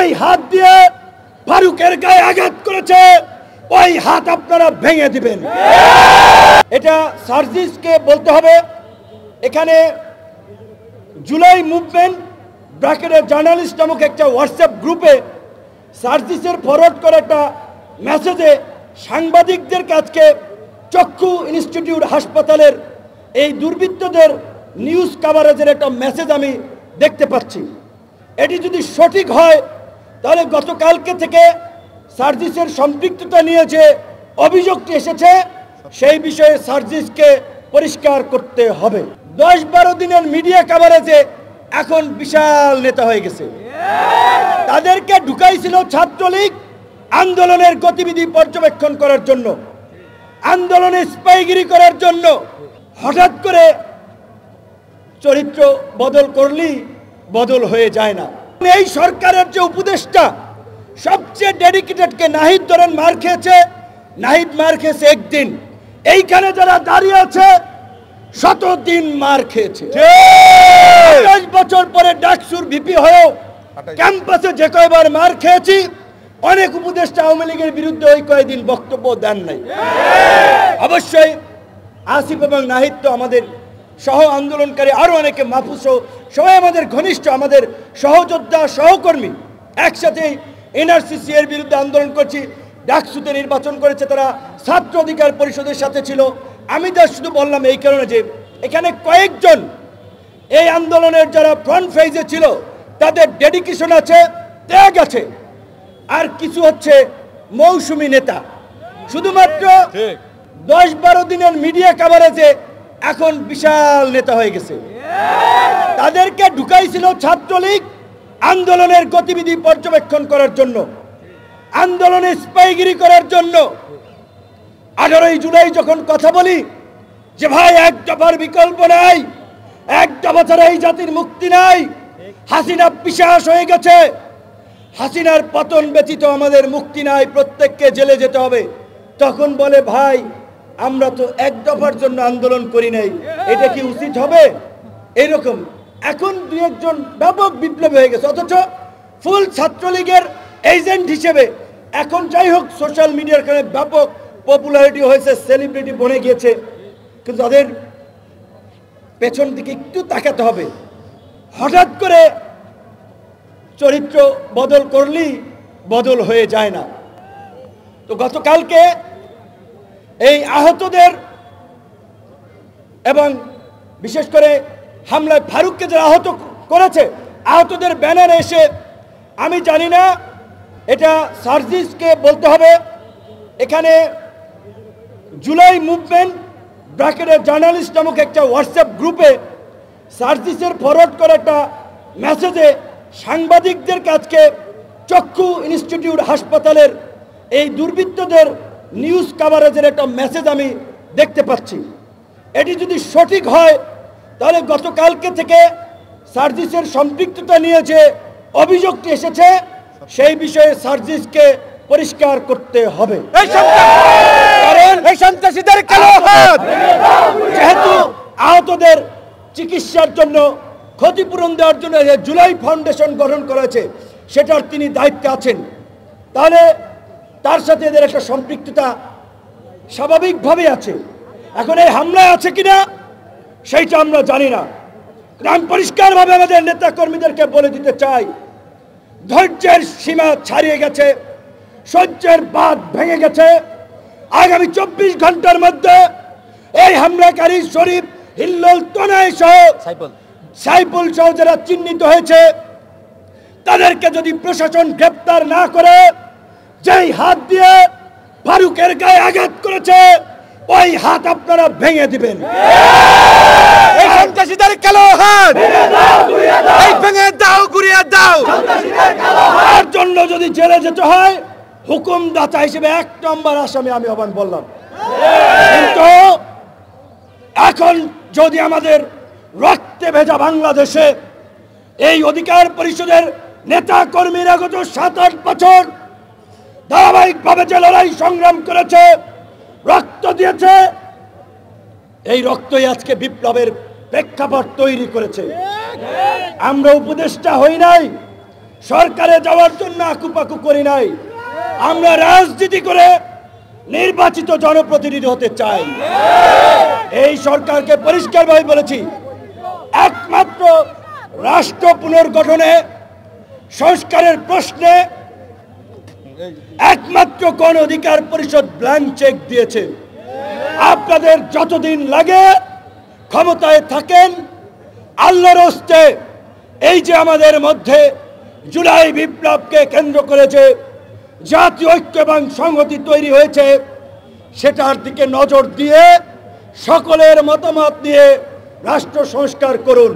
যেই হাত দিয়ে ফারুকের গায়ে আঘাত করেছে ওই হাত আপনারা ভেঙে দিবেন। এটা সার্জিসকে বলতে হবে। এখানে জুলাই মুভমেন্ট ব্র্যাকেটের জার্নালিস্ট নামক একটা হোয়াটসঅ্যাপ গ্রুপে সার্জিসের ফরওয়ার্ড করা একটা মেসেজে সাংবাদিকদের কাছে চক্ষু ইনস্টিটিউট হাসপাতালের এই দুর্বৃত্তদের নিউজ কাভারেজের একটা মেসেজ আমি দেখতে পাচ্ছি। এটি যদি সঠিক হয় তাহলে গতকালকে থেকে সার্জিসের সম্পৃক্ততা নিয়ে যে অভিযোগটি এসেছে সেই বিষয়ে সার্জিসকে পরিষ্কার করতে হবে। 10-12 দিনের মিডিয়া কাভারেজে এখন বিশাল নেতা হয়ে গেছে। তাদেরকে ঢুকাইছিল ছাত্রলীগ আন্দোলনের গতিবিধি পর্যবেক্ষণ করার জন্য, আন্দোলনে স্পাইগিরি করার জন্য। হঠাৎ করে চরিত্র বদল করলেই বদল হয়ে যায় না। এই সরকারের যে উপদেষ্টা সবচেয়ে ডেডিকেটেডকে নাহিদ ধরেন মার খেয়েছে, নাহিদ মার খেয়েছে একদিন। এইখানে যারা দাঁড়িয়ে আছে 100 দিন মার খেয়েছে। 28 বছর পরে ডাকসুর ভিপি হয়েও ক্যাম্পাসে যে কয়বার মার খেয়েছি, অনেক উপদেষ্টা আওয়ামী লীগের বিরুদ্ধে ওই কয়েকদিন বক্তব্য দেন নাই। অবশ্যই আসিফ এবং নাহিদ তো আমাদের সহ আন্দোলনকারী, আরো অনেকে, মাহফুজ সবাই আমাদের ঘনিষ্ঠ, আমাদের সহযোদ্ধা সহকর্মী। একসাথে এনআরসিসি এর বিরুদ্ধে আন্দোলন করছি, ডাকসুতে নির্বাচন করেছে, তারা ছাত্র অধিকার পরিষদের সাথে ছিল। আমি যা শুধু বললাম এই কারণে যে এখানে কয়েকজন এই আন্দোলনের যারা ফ্রন্ট ফেজে ছিল তাদের ডেডিকেশন আছে, ত্যাগ আছে, আর কিছু হচ্ছে মৌসুমী নেতা। শুধুমাত্র 10-12 দিনের মিডিয়া কাভারেজে এখন বিশাল নেতা হয়ে গেছে। তাদেরকে ঢুকাইছিল ছাত্রলীগ আন্দোলনের গতিবিধি পর্যবেক্ষণ করার জন্য, আন্দোলনে স্পাইগিরি করার জন্য। 18 জুলাই যখন কথা বলি যে ভাই এক দফার বিকল্প নাই, এক দফা ছাড়া এই জাতির মুক্তি নাই, হাসিনা পিশাচ হয়ে গেছে, হাসিনার পতন ব্যতীত আমাদের মুক্তি নাই, প্রত্যেককে জেলে যেতে হবে, তখন বলে ভাই আমরা তো এক দফার জন্য আন্দোলন করি নাই, এটা কি উচিত হবে? এরকম এখন দুই একজন ব্যাপক বিপ্লবী হয়ে গেছে, অথচ ফুল ছাত্রলীগের এজেন্ট হিসেবে এখন যাই হোক সোশ্যাল মিডিয়ার কারণে ব্যাপক পপুলারিটি হয়েছে, সেলিব্রিটি বনে গিয়েছে, কিন্তু তাদের পেছন দিকে একটু তাকাতে হবে। হঠাৎ করে চরিত্র বদল করলেই বদল হয়ে যায় না। তো গতকালকে এই আহতদের এবং বিশেষ করে হামলায় ফারুককে যারা আহত করেছে, আহতদের ব্যানারে এসে, আমি জানি না, এটা সার্জিসকে বলতে হবে। এখানে জুলাই মুভমেন্ট ব্র্যাকেটের জার্নালিস্ট নামক একটা হোয়াটসঅ্যাপ গ্রুপে সার্জিসের ফরওয়ার্ড করা একটা মেসেজে সাংবাদিকদের কাছে চক্ষু ইনস্টিটিউট হাসপাতালের এই দুর্বৃত্তদের নিউজ কাভারেজের একটা মেসেজ আমি দেখতে পাচ্ছি। এটি যদি সঠিক হয় তাহলে গতকালকে থেকে সার্জিসের সম্পৃক্ততা নিয়ে যে অভিযোগটি এসেছে সেই বিষয়ে সার্জিসকে পরিষ্কার করতে হবে। যেহেতু আহতদের চিকিৎসার জন্য, ক্ষতিপূরণ দেওয়ার জন্য জুলাই ফাউন্ডেশন গঠন করেছে, সেটার তিনি দায়িত্বে আছেন, তাহলে তার সাথে এদের একটা সম্পৃক্ততা স্বাভাবিকভাবে আছে। এখন এই হামলায় আছে কিনা সেইটা আমরা জানি না। আমি পরিষ্কারভাবে আমাদের নেতা কর্মীদেরকে বলে দিতে চাই, ধৈর্যের সীমা ছাড়িয়ে গেছে, সহ্যের বাঁধ ভেঙে গেছে। আগামী 24 ঘন্টার মধ্যে এই হামলাকারী শরীফ, হিল্লোল, তনয় সহ সাইফুল সহ যারা চিহ্নিত হয়েছে তাদেরকে যদি প্রশাসন গ্রেপ্তার না করে, যেই হাত দিয়ে ফারুকের গায়ে আঘাত করেছে ওই হাত আপনারা ভেঙে দিবেন। এই সন্ত্রাসীদের কালো হাত ভেঙে দাও, গুড়িয়ে দাও। তার জন্য যদি জেলে যেতে হয়, হুকুমদাতা হিসেবে 1 নম্বর আসামি আমি আহ্বান বললাম। কিন্তু এখন যদি আমাদের রক্তে ভেজা বাংলাদেশে এই অধিকার পরিষদের নেতা কর্মীরা গত 7-8 বছর ধারাবাহিকভাবে যে লড়াই সংগ্রাম করেছে, রক্ত দিয়েছে, এই রক্তই আজকে বিপ্লবের প্রেক্ষাপট তৈরি করেছে। আমরা উপদেষ্টা হই নাই, সরকারে যাওয়ার জন্য আকুপাকু করি নাই। আমরা রাজনীতি করে নির্বাচিত জনপ্রতিনিধি হতে চাই। এই সরকারকে পরিষ্কারভাবে বলেছি, একমাত্র রাষ্ট্র পুনর্গঠনে সংস্কারের প্রশ্নে একমাত্র গণ অধিকার পরিষদ ব্ল্যাঙ্ক চেক দিয়েছে। আপনাদের যতদিন লাগে ক্ষমতায় থাকেন, আল্লাহর হস্তে এই যে আমাদের মধ্যে জুলাই বিপ্লবকে কেন্দ্র করে যে জাতীয় ঐক্য এবং সংহতি তৈরি হয়েছে, সেটার দিকে নজর দিয়ে সকলের মতামত নিয়ে রাষ্ট্র সংস্কার করুন।